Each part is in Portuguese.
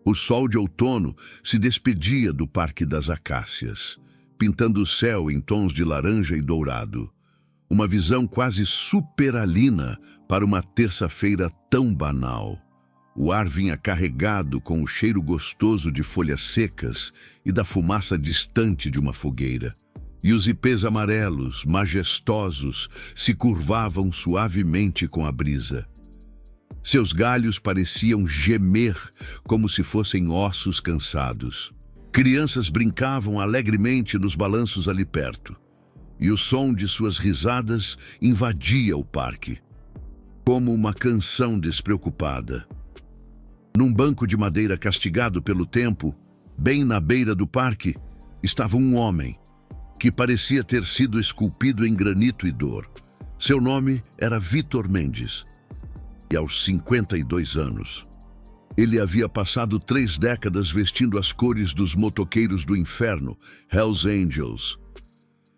O sol de outono se despedia do Parque das Acácias, pintando o céu em tons de laranja e dourado. Uma visão quase superalina para uma terça-feira tão banal. O ar vinha carregado com o cheiro gostoso de folhas secas e da fumaça distante de uma fogueira. E os ipês amarelos, majestosos, se curvavam suavemente com a brisa. Seus galhos pareciam gemer como se fossem ossos cansados. Crianças brincavam alegremente nos balanços ali perto, e o som de suas risadas invadia o parque, como uma canção despreocupada. Num banco de madeira castigado pelo tempo, bem na beira do parque, estava um homem, que parecia ter sido esculpido em granito e dor. Seu nome era Vítor Mendes. E aos 52 anos, ele havia passado 3 décadas vestindo as cores dos motoqueiros do inferno, Hells Angels.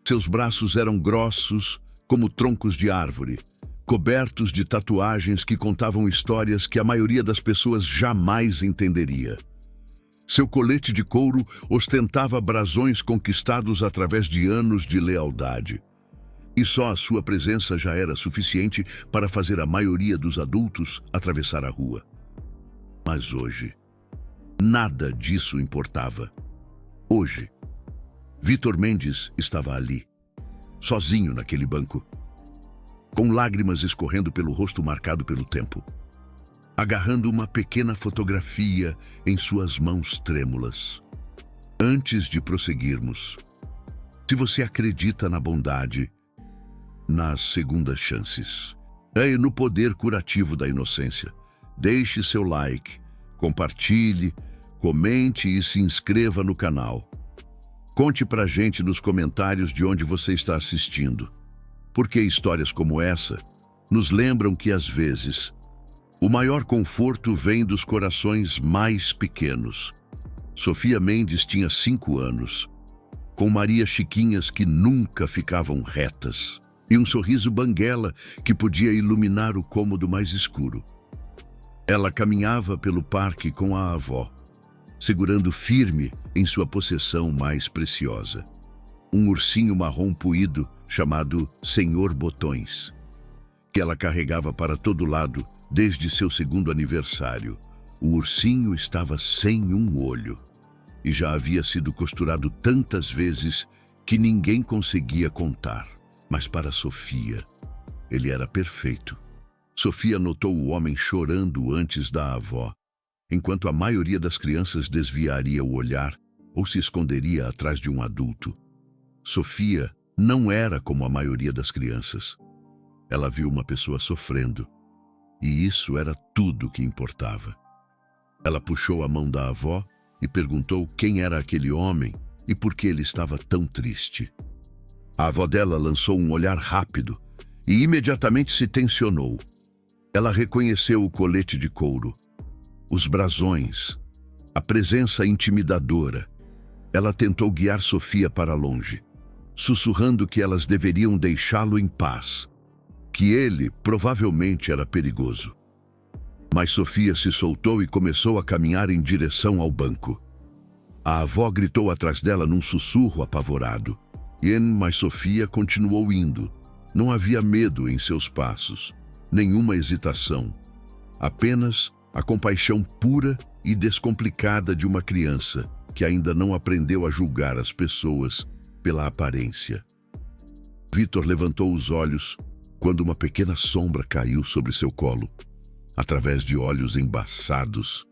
Seus braços eram grossos como troncos de árvore, cobertos de tatuagens que contavam histórias que a maioria das pessoas jamais entenderia. Seu colete de couro ostentava brasões conquistados através de anos de lealdade. E só a sua presença já era suficiente para fazer a maioria dos adultos atravessar a rua. Mas hoje, nada disso importava. Hoje, Vítor Mendes estava ali, sozinho naquele banco, com lágrimas escorrendo pelo rosto marcado pelo tempo, agarrando uma pequena fotografia em suas mãos trêmulas. Antes de prosseguirmos, se você acredita na bondade, nas segundas chances e no poder curativo da inocência, deixe seu like, compartilhe, comente e se inscreva no canal. Conte pra gente nos comentários de onde você está assistindo, porque histórias como essa nos lembram que às vezes o maior conforto vem dos corações mais pequenos. Sofia Mendes tinha 5 anos, com Maria Chiquinhas que nunca ficavam retas, e um sorriso banguela que podia iluminar o cômodo mais escuro. Ela caminhava pelo parque com a avó, segurando firme em sua possessão mais preciosa, um ursinho marrom puído chamado Senhor Botões, que ela carregava para todo lado desde seu 2º aniversário. O ursinho estava sem um olho e já havia sido costurado tantas vezes que ninguém conseguia contar. Mas para Sofia, ele era perfeito. Sofia notou o homem chorando antes da avó, enquanto a maioria das crianças desviaria o olhar ou se esconderia atrás de um adulto. Sofia não era como a maioria das crianças. Ela viu uma pessoa sofrendo, e isso era tudo que importava. Ela puxou a mão da avó e perguntou quem era aquele homem e por que ele estava tão triste. A avó dela lançou um olhar rápido e imediatamente se tensionou. Ela reconheceu o colete de couro, os brasões, a presença intimidadora. Ela tentou guiar Sofia para longe, sussurrando que elas deveriam deixá-lo em paz, que ele provavelmente era perigoso. Mas Sofia se soltou e começou a caminhar em direção ao banco. A avó gritou atrás dela num sussurro apavorado. Mas Sofia continuou indo. Não havia medo em seus passos, nenhuma hesitação. Apenas a compaixão pura e descomplicada de uma criança que ainda não aprendeu a julgar as pessoas pela aparência. Vítor levantou os olhos quando uma pequena sombra caiu sobre seu colo, através de olhos embaçados.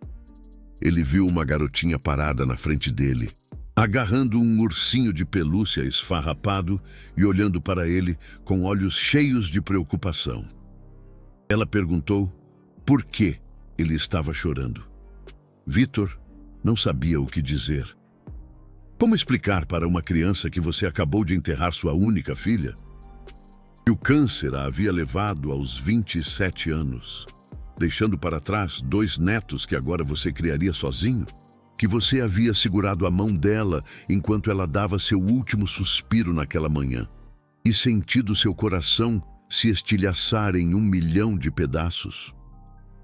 Ele viu uma garotinha parada na frente dele, agarrando um ursinho de pelúcia esfarrapado e olhando para ele com olhos cheios de preocupação. Ela perguntou por que ele estava chorando. Vítor não sabia o que dizer. Como explicar para uma criança que você acabou de enterrar sua única filha? Que o câncer a havia levado aos 27 anos, deixando para trás 2 netos que agora você criaria sozinho? Que você havia segurado a mão dela enquanto ela dava seu último suspiro naquela manhã e sentido seu coração se estilhaçar em 1 milhão de pedaços?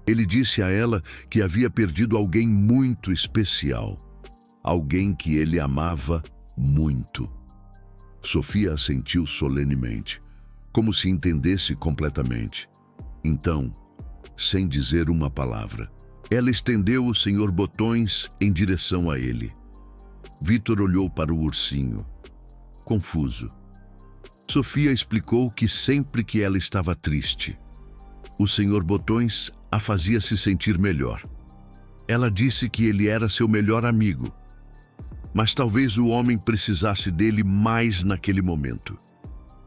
Ele disse a ela que havia perdido alguém muito especial, alguém que ele amava muito. Sofia assentiu solenemente, como se entendesse completamente. Então, sem dizer uma palavra, ela estendeu o Sr. Botões em direção a ele. Vítor olhou para o ursinho, confuso. Sofia explicou que sempre que ela estava triste, o Sr. Botões a fazia se sentir melhor. Ela disse que ele era seu melhor amigo, mas talvez o homem precisasse dele mais naquele momento.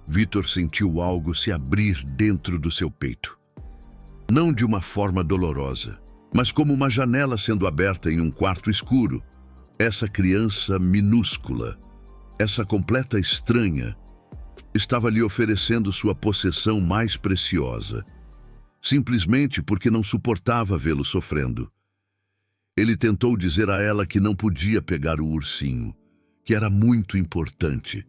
Vítor sentiu algo se abrir dentro do seu peito. Não de uma forma dolorosa, mas como uma janela sendo aberta em um quarto escuro. Essa criança minúscula, essa completa estranha, estava lhe oferecendo sua possessão mais preciosa, simplesmente porque não suportava vê-lo sofrendo. Ele tentou dizer a ela que não podia pegar o ursinho, que era muito importante,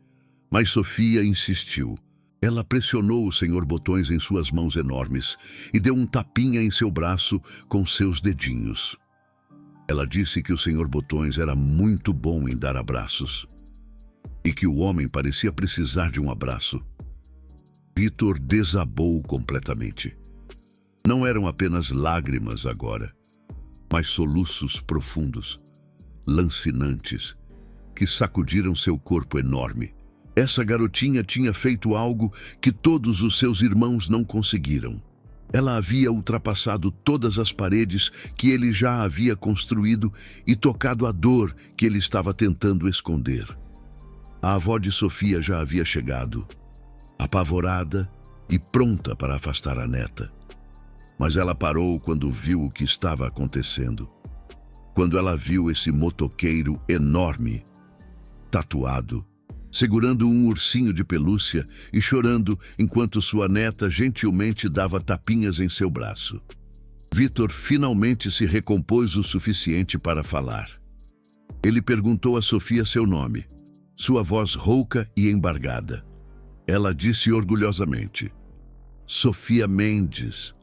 mas Sofia insistiu. Ela pressionou o Sr. Botões em suas mãos enormes e deu um tapinha em seu braço com seus dedinhos. Ela disse que o Sr. Botões era muito bom em dar abraços e que o homem parecia precisar de um abraço. Vítor desabou completamente. Não eram apenas lágrimas agora, mas soluços profundos, lancinantes, que sacudiram seu corpo enorme. Essa garotinha tinha feito algo que todos os seus irmãos não conseguiram. Ela havia ultrapassado todas as paredes que ele já havia construído e tocado a dor que ele estava tentando esconder. A avó de Sofia já havia chegado, apavorada e pronta para afastar a neta. Mas ela parou quando viu o que estava acontecendo. Quando ela viu esse motoqueiro enorme, tatuado, segurando um ursinho de pelúcia e chorando enquanto sua neta gentilmente dava tapinhas em seu braço. Vítor finalmente se recompôs o suficiente para falar. Ele perguntou a Sofia seu nome, sua voz rouca e embargada. Ela disse orgulhosamente: Sofia Mendes.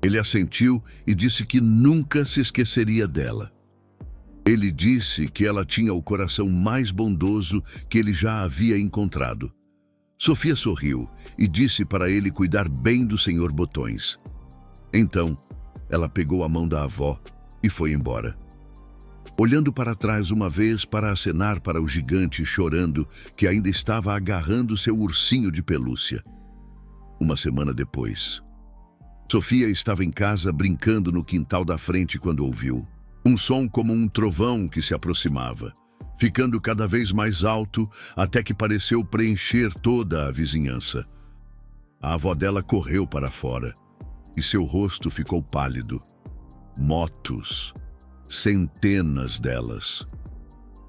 Ele assentiu e disse que nunca se esqueceria dela. Ele disse que ela tinha o coração mais bondoso que ele já havia encontrado. Sofia sorriu e disse para ele cuidar bem do Sr. Botões. Então, ela pegou a mão da avó e foi embora. Olhando para trás uma vez para acenar para o gigante chorando que ainda estava agarrando seu ursinho de pelúcia. Uma semana depois, Sofia estava em casa brincando no quintal da frente quando ouviu um som como um trovão que se aproximava, ficando cada vez mais alto até que pareceu preencher toda a vizinhança. A avó dela correu para fora e seu rosto ficou pálido. Motos, centenas delas.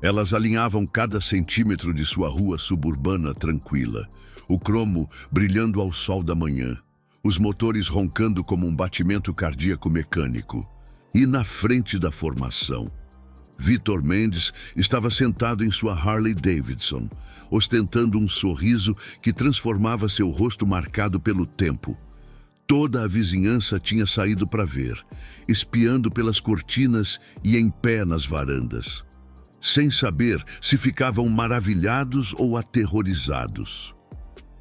Elas alinhavam cada centímetro de sua rua suburbana tranquila, o cromo brilhando ao sol da manhã, os motores roncando como um batimento cardíaco mecânico. E na frente da formação, Vítor Mendes estava sentado em sua Harley Davidson, ostentando um sorriso que transformava seu rosto marcado pelo tempo. Toda a vizinhança tinha saído para ver, espiando pelas cortinas e em pé nas varandas, sem saber se ficavam maravilhados ou aterrorizados.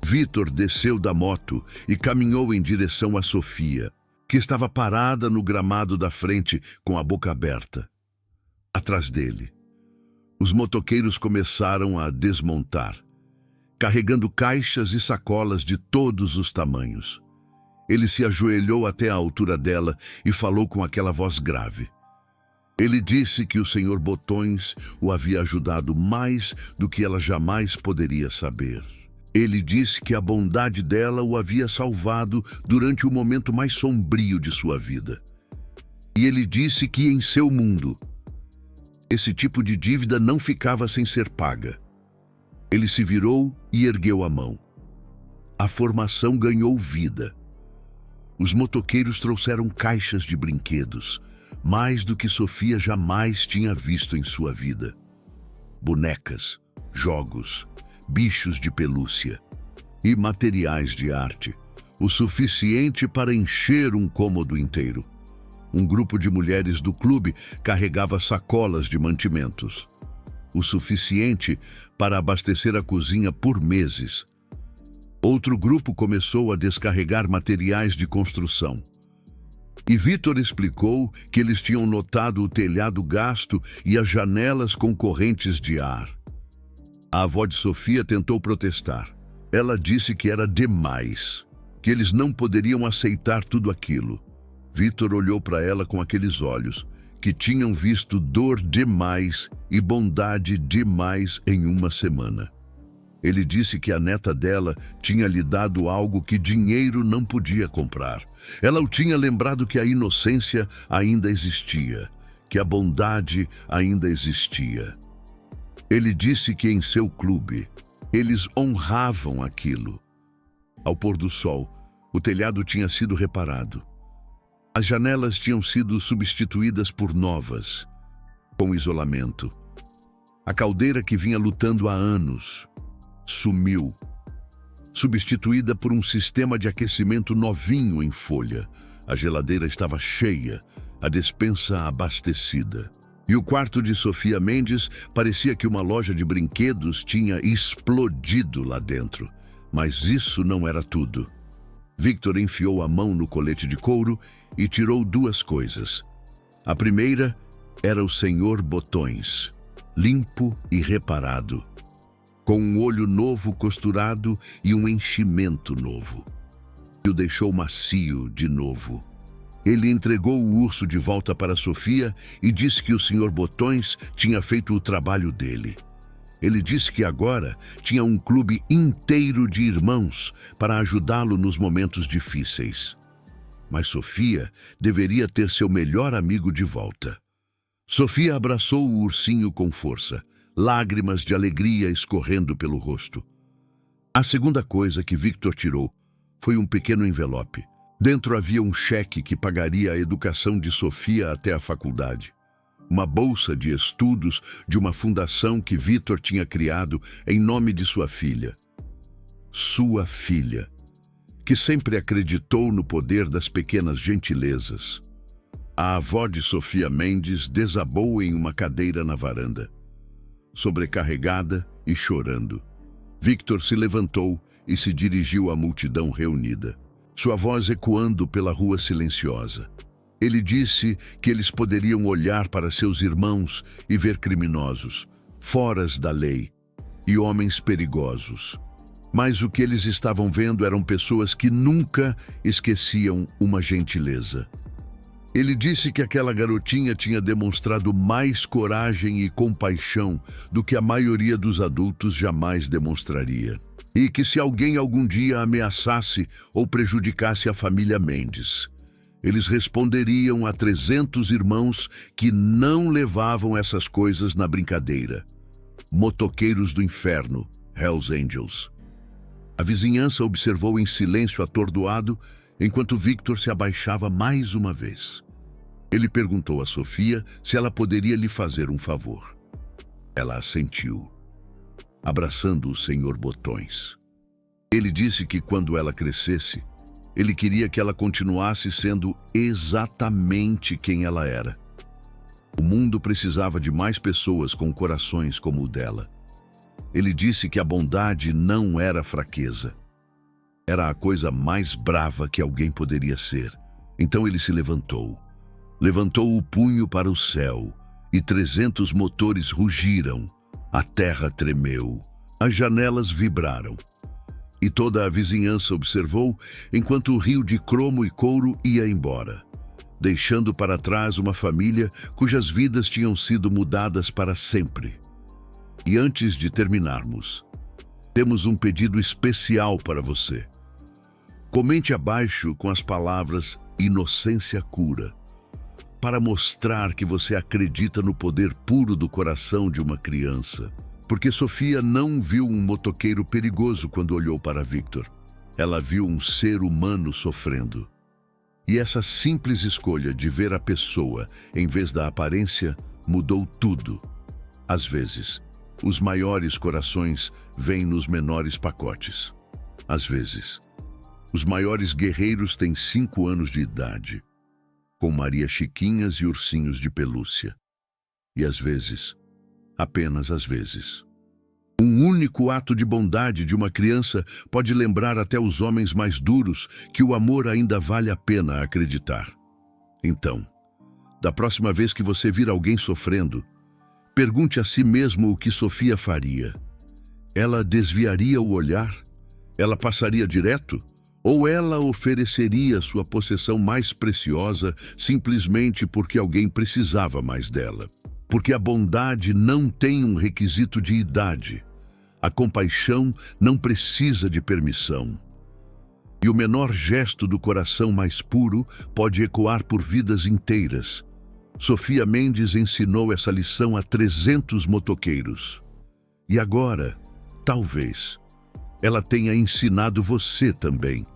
Vítor desceu da moto e caminhou em direção a Sofia, que estava parada no gramado da frente com a boca aberta. Atrás dele, os motoqueiros começaram a desmontar, carregando caixas e sacolas de todos os tamanhos. Ele se ajoelhou até a altura dela e falou com aquela voz grave. Ele disse que o Sr. Botões o havia ajudado mais do que ela jamais poderia saber. Ele disse que a bondade dela o havia salvado durante o momento mais sombrio de sua vida. E ele disse que em seu mundo, esse tipo de dívida não ficava sem ser paga. Ele se virou e ergueu a mão. A formação ganhou vida. Os motoqueiros trouxeram caixas de brinquedos, mais do que Sofia jamais tinha visto em sua vida. Bonecas, jogos, bichos de pelúcia e materiais de arte, o suficiente para encher um cômodo inteiro. Um grupo de mulheres do clube carregava sacolas de mantimentos, o suficiente para abastecer a cozinha por meses. Outro grupo começou a descarregar materiais de construção. E Victor explicou que eles tinham notado o telhado gasto e as janelas com correntes de ar. A avó de Sofia tentou protestar. Ela disse que era demais, que eles não poderiam aceitar tudo aquilo. Victor olhou para ela com aqueles olhos, que tinham visto dor demais e bondade demais em uma semana. Ele disse que a neta dela tinha lhe dado algo que dinheiro não podia comprar. Ela o tinha lembrado que a inocência ainda existia, que a bondade ainda existia. Ele disse que em seu clube, eles honravam aquilo. Ao pôr do sol, o telhado tinha sido reparado. As janelas tinham sido substituídas por novas, com isolamento. A caldeira que vinha lutando há anos sumiu, substituída por um sistema de aquecimento novinho em folha. A geladeira estava cheia, a despensa abastecida. E o quarto de Sofia Mendes parecia que uma loja de brinquedos tinha explodido lá dentro. Mas isso não era tudo. Victor enfiou a mão no colete de couro e tirou duas coisas. A primeira era o Senhor Botões, limpo e reparado, com um olho novo costurado e um enchimento novo. E o deixou macio de novo. Ele entregou o urso de volta para Sofia e disse que o Sr. Botões tinha feito o trabalho dele. Ele disse que agora tinha um clube inteiro de irmãos para ajudá-lo nos momentos difíceis. Mas Sofia deveria ter seu melhor amigo de volta. Sofia abraçou o ursinho com força, lágrimas de alegria escorrendo pelo rosto. A segunda coisa que Victor tirou foi um pequeno envelope. Dentro havia um cheque que pagaria a educação de Sofia até a faculdade. Uma bolsa de estudos de uma fundação que Victor tinha criado em nome de sua filha. Sua filha, que sempre acreditou no poder das pequenas gentilezas. A avó de Sofia Mendes desabou em uma cadeira na varanda, sobrecarregada e chorando. Victor se levantou e se dirigiu à multidão reunida, sua voz ecoando pela rua silenciosa. Ele disse que eles poderiam olhar para seus irmãos e ver criminosos, foras da lei, e homens perigosos. Mas o que eles estavam vendo eram pessoas que nunca esqueciam uma gentileza. Ele disse que aquela garotinha tinha demonstrado mais coragem e compaixão do que a maioria dos adultos jamais demonstraria. E que se alguém algum dia ameaçasse ou prejudicasse a família Mendes, eles responderiam a 300 irmãos que não levavam essas coisas na brincadeira. Motoqueiros do inferno, Hells Angels. A vizinhança observou em silêncio atordoado enquanto Victor se abaixava mais uma vez. Ele perguntou a Sofia se ela poderia lhe fazer um favor. Ela assentiu, abraçando o Senhor Botões. Ele disse que quando ela crescesse, ele queria que ela continuasse sendo exatamente quem ela era. O mundo precisava de mais pessoas com corações como o dela. Ele disse que a bondade não era fraqueza. Era a coisa mais brava que alguém poderia ser. Então ele se levantou. Levantou o punho para o céu e 300 motores rugiram. A terra tremeu. As janelas vibraram. E toda a vizinhança observou enquanto o rio de cromo e couro ia embora, deixando para trás uma família cujas vidas tinham sido mudadas para sempre. E antes de terminarmos, temos um pedido especial para você. Comente abaixo com as palavras "Inocência cura", para mostrar que você acredita no poder puro do coração de uma criança. Porque Sofia não viu um motoqueiro perigoso quando olhou para Victor. Ela viu um ser humano sofrendo. E essa simples escolha de ver a pessoa em vez da aparência mudou tudo. Às vezes, os maiores corações vêm nos menores pacotes. Às vezes, os maiores guerreiros têm 5 anos de idade. com Maria Chiquinhas e ursinhos de pelúcia. E às vezes, apenas às vezes, um único ato de bondade de uma criança pode lembrar até os homens mais duros que o amor ainda vale a pena acreditar. Então, da próxima vez que você vir alguém sofrendo, pergunte a si mesmo o que Sofia faria. Ela desviaria o olhar? Ela passaria direto? Ou ela ofereceria sua possessão mais preciosa simplesmente porque alguém precisava mais dela? Porque a bondade não tem um requisito de idade. A compaixão não precisa de permissão. E o menor gesto do coração mais puro pode ecoar por vidas inteiras. Sofia Mendes ensinou essa lição a 300 motoqueiros. E agora, talvez, ela tenha ensinado você também.